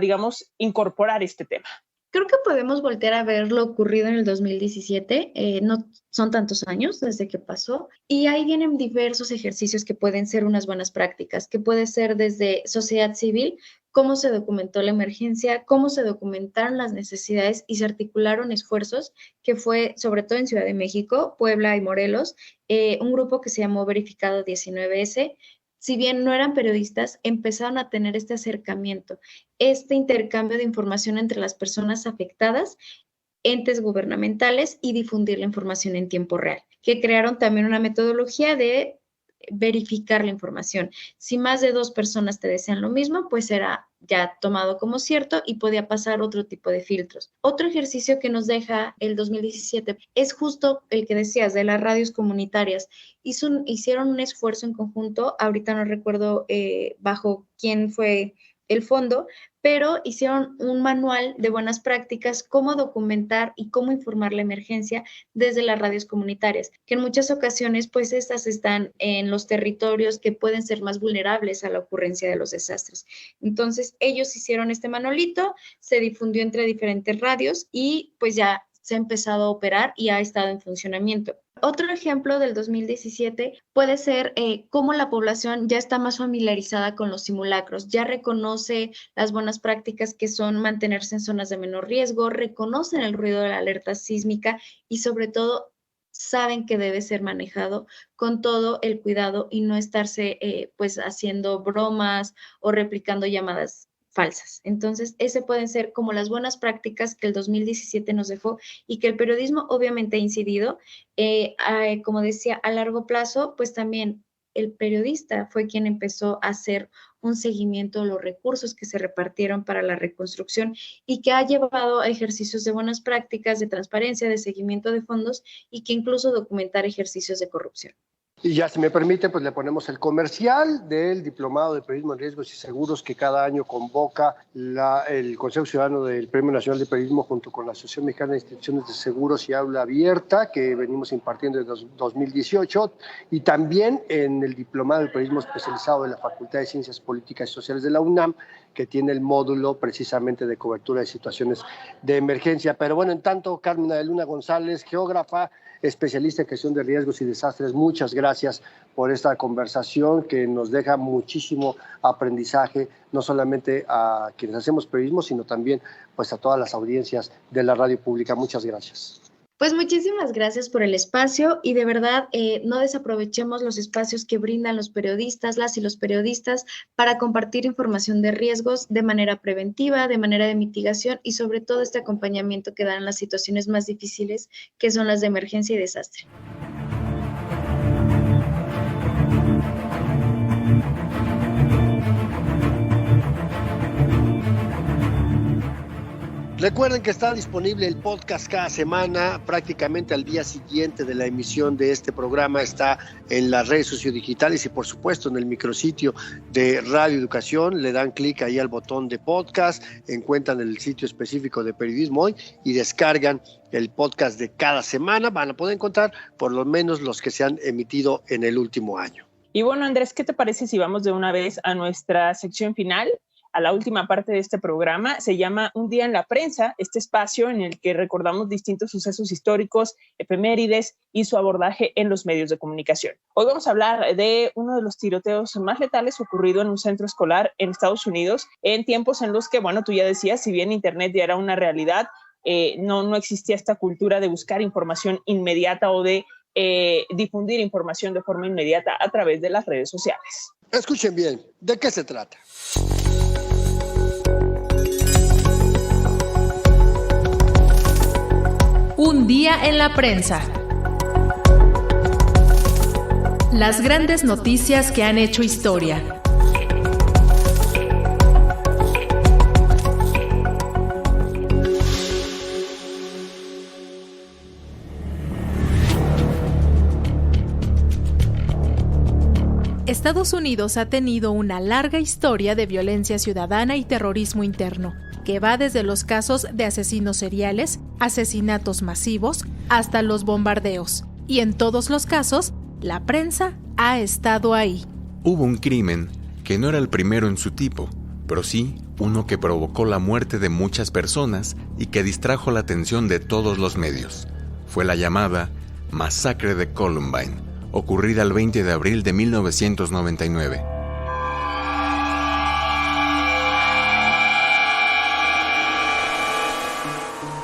digamos, incorporar este tema. Creo que podemos voltear a ver lo ocurrido en el 2017, no son tantos años desde que pasó, y ahí vienen diversos ejercicios que pueden ser unas buenas prácticas, que puede ser desde sociedad civil, cómo se documentó la emergencia, cómo se documentaron las necesidades y se articularon esfuerzos, que fue sobre todo en Ciudad de México, Puebla y Morelos, un grupo que se llamó Verificado 19S, si bien no eran periodistas, empezaron a tener este acercamiento, este intercambio de información entre las personas afectadas, entes gubernamentales y difundir la información en tiempo real, que crearon también una metodología de verificar la información. Si más de 2 personas te decían lo mismo, pues era ya tomado como cierto y podía pasar otro tipo de filtros. Otro ejercicio que nos deja el 2017 es justo el que decías de las radios comunitarias. Hicieron un esfuerzo en conjunto, ahorita no recuerdo bajo quién fue el fondo, pero hicieron un manual de buenas prácticas, cómo documentar y cómo informar la emergencia desde las radios comunitarias, que en muchas ocasiones pues estas están en los territorios que pueden ser más vulnerables a la ocurrencia de los desastres. Entonces ellos hicieron este manualito, se difundió entre diferentes radios y pues ya se ha empezado a operar y ha estado en funcionamiento. Otro ejemplo del 2017 puede ser cómo la población ya está más familiarizada con los simulacros, ya reconoce las buenas prácticas que son mantenerse en zonas de menor riesgo, reconocen el ruido de la alerta sísmica y sobre todo saben que debe ser manejado con todo el cuidado y no estarse pues haciendo bromas o replicando llamadas falsas. Entonces, ese pueden ser como las buenas prácticas que el 2017 nos dejó y que el periodismo obviamente ha incidido. Como decía, a largo plazo, pues también el periodista fue quien empezó a hacer un seguimiento de los recursos que se repartieron para la reconstrucción y que ha llevado a ejercicios de buenas prácticas, de transparencia, de seguimiento de fondos y que incluso documentar ejercicios de corrupción. Y ya, si me permite, pues le ponemos el comercial del Diplomado de Periodismo en Riesgos y Seguros que cada año convoca el Consejo Ciudadano del Premio Nacional de Periodismo junto con la Asociación Mexicana de Instituciones de Seguros y Aula Abierta, que venimos impartiendo desde 2018, y también en el Diplomado de Periodismo Especializado de la Facultad de Ciencias Políticas y Sociales de la UNAM, que tiene el módulo precisamente de cobertura de situaciones de emergencia. Pero bueno, en tanto, Carmina de Luna González, geógrafa, especialista en gestión de riesgos y desastres, muchas gracias por esta conversación que nos deja muchísimo aprendizaje, no solamente a quienes hacemos periodismo, sino también pues a todas las audiencias de la radio pública. Muchas gracias. Pues muchísimas gracias por el espacio y de verdad no desaprovechemos los espacios que brindan los periodistas, las y los periodistas para compartir información de riesgos de manera preventiva, de manera de mitigación y sobre todo este acompañamiento que dan en las situaciones más difíciles que son las de emergencia y desastre. Recuerden que está disponible el podcast cada semana, prácticamente al día siguiente de la emisión de este programa. Está en las redes sociodigitales y por supuesto en el micrositio de Radio Educación. Le dan clic ahí al botón de podcast, encuentran el sitio específico de Periodismo Hoy y descargan el podcast de cada semana. Van a poder encontrar por lo menos los que se han emitido en el último año. Y bueno, Andrés, ¿qué te parece si vamos de una vez a nuestra sección final? A la última parte de este programa. Se llama Un día en la prensa, este espacio en el que recordamos distintos sucesos históricos, efemérides y su abordaje en los medios de comunicación. Hoy vamos a hablar de uno de los tiroteos más letales ocurrido en un centro escolar en Estados Unidos, en tiempos en los que, bueno, tú ya decías, si bien Internet ya era una realidad, no existía esta cultura de buscar información inmediata o de difundir información de forma inmediata a través de las redes sociales. Escuchen bien, ¿de qué se trata? Un día en la prensa. Las grandes noticias que han hecho historia. Estados Unidos ha tenido una larga historia de violencia ciudadana y terrorismo interno, que va desde los casos de asesinos seriales, asesinatos masivos, hasta los bombardeos. Y en todos los casos, la prensa ha estado ahí. Hubo un crimen que no era el primero en su tipo, pero sí uno que provocó la muerte de muchas personas y que distrajo la atención de todos los medios. Fue la llamada Masacre de Columbine, ocurrida el 20 de abril de 1999.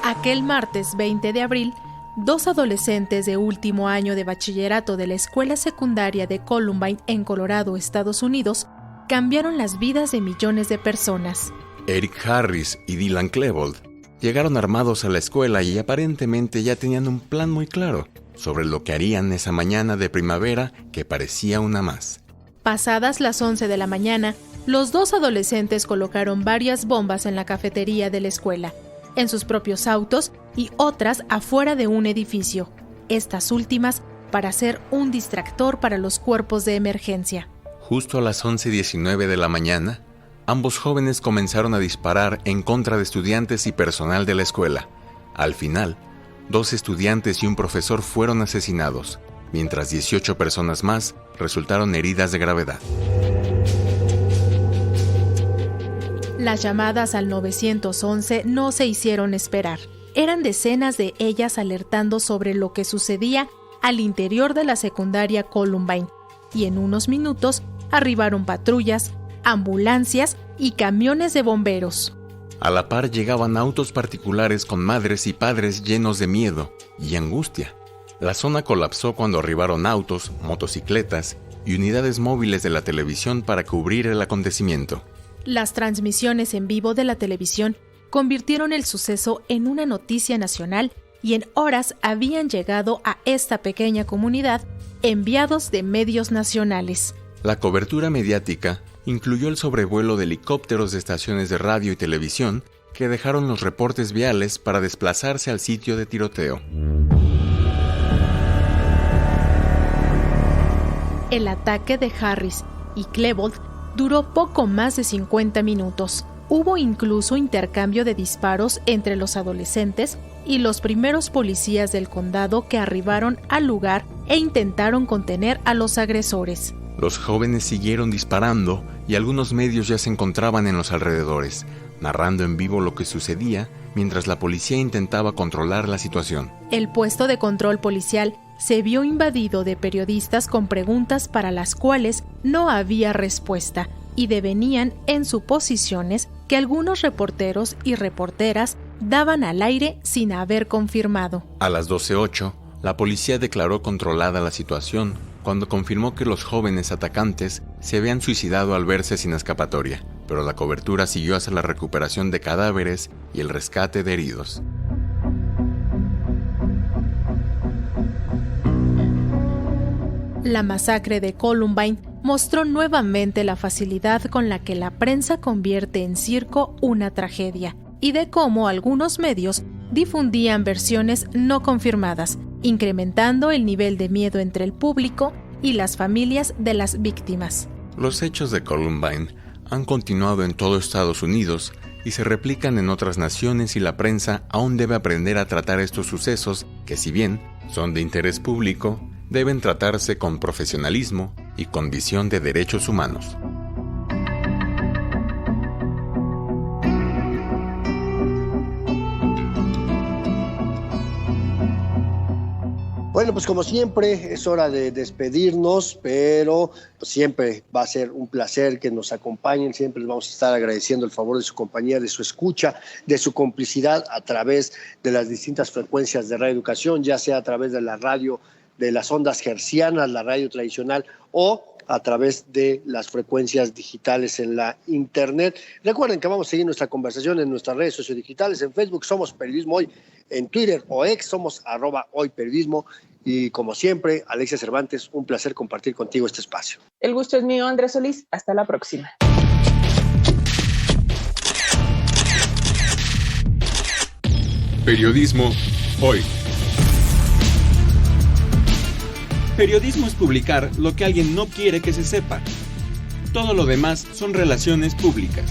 Aquel martes 20 de abril, 2 adolescentes de último año de bachillerato de la escuela secundaria de Columbine en Colorado, Estados Unidos, cambiaron las vidas de millones de personas. Eric Harris y Dylan Klebold llegaron armados a la escuela y aparentemente ya tenían un plan muy claro sobre lo que harían esa mañana de primavera que parecía una más. Pasadas las 11 de la mañana, los 2 adolescentes colocaron varias bombas en la cafetería de la escuela, en sus propios autos y otras afuera de un edificio, estas últimas para ser un distractor para los cuerpos de emergencia. Justo a las 11:19 de la mañana, ambos jóvenes comenzaron a disparar en contra de estudiantes y personal de la escuela. Al final, 2 estudiantes y un profesor fueron asesinados, mientras 18 personas más resultaron heridas de gravedad. Las llamadas al 911 no se hicieron esperar. Eran decenas de ellas alertando sobre lo que sucedía al interior de la secundaria Columbine, y en unos minutos arribaron patrullas, ambulancias y camiones de bomberos. A la par llegaban autos particulares con madres y padres llenos de miedo y angustia. La zona colapsó cuando arribaron autos, motocicletas y unidades móviles de la televisión para cubrir el acontecimiento. Las transmisiones en vivo de la televisión convirtieron el suceso en una noticia nacional y en horas habían llegado a esta pequeña comunidad enviados de medios nacionales. La cobertura mediática incluyó el sobrevuelo de helicópteros de estaciones de radio y televisión que dejaron los reportes viales para desplazarse al sitio de tiroteo. El ataque de Harris y Klebold duró poco más de 50 minutos. Hubo incluso intercambio de disparos entre los adolescentes y los primeros policías del condado que arribaron al lugar e intentaron contener a los agresores. Los jóvenes siguieron disparando y algunos medios ya se encontraban en los alrededores, narrando en vivo lo que sucedía mientras la policía intentaba controlar la situación. El puesto de control policial se vio invadido de periodistas con preguntas para las cuales no había respuesta y devenían en suposiciones que algunos reporteros y reporteras daban al aire sin haber confirmado. A las 12:08, la policía declaró controlada la situación cuando confirmó que los jóvenes atacantes se habían suicidado al verse sin escapatoria, pero la cobertura siguió hacia la recuperación de cadáveres y el rescate de heridos. La masacre de Columbine mostró nuevamente la facilidad con la que la prensa convierte en circo una tragedia, y de cómo algunos medios difundían versiones no confirmadas, incrementando el nivel de miedo entre el público y las familias de las víctimas. Los hechos de Columbine han continuado en todo Estados Unidos y se replican en otras naciones, y la prensa aún debe aprender a tratar estos sucesos que, si bien son de interés público, deben tratarse con profesionalismo y con visión de derechos humanos. Bueno, pues como siempre es hora de despedirnos, pero siempre va a ser un placer que nos acompañen. Siempre les vamos a estar agradeciendo el favor de su compañía, de su escucha, de su complicidad a través de las distintas frecuencias de Radio Educación, ya sea a través de la radio de las ondas hertzianas, la radio tradicional, o a través de las frecuencias digitales en la internet. Recuerden que vamos a seguir nuestra conversación en nuestras redes sociodigitales. En Facebook somos Periodismo Hoy, en Twitter o X somos @hoyperiodismo. Y como siempre, Alexia Cervantes, un placer compartir contigo este espacio. El gusto es mío, Andrés Solís. Hasta la próxima. Periodismo Hoy. Periodismo es publicar lo que alguien no quiere que se sepa. Todo lo demás son relaciones públicas.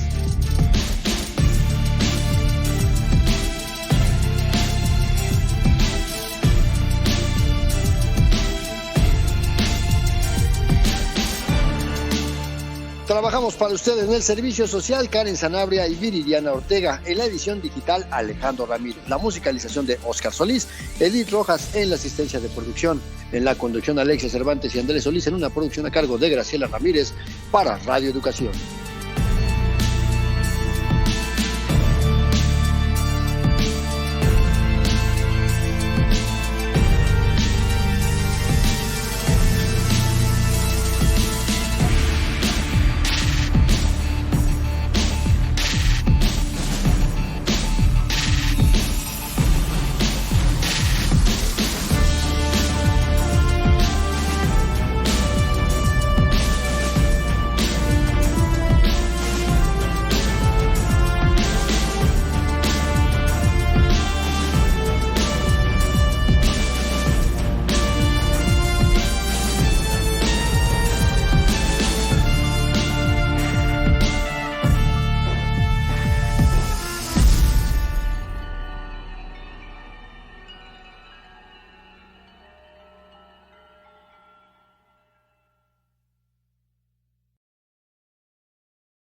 Trabajamos para ustedes en el servicio social Karen Sanabria y Viridiana Ortega, en la edición digital Alejandro Ramírez, la musicalización de Óscar Solís, Edith Rojas en la asistencia de producción, en la conducción Alexia Cervantes y Andrés Solís, en una producción a cargo de Graciela Ramírez para Radio Educación.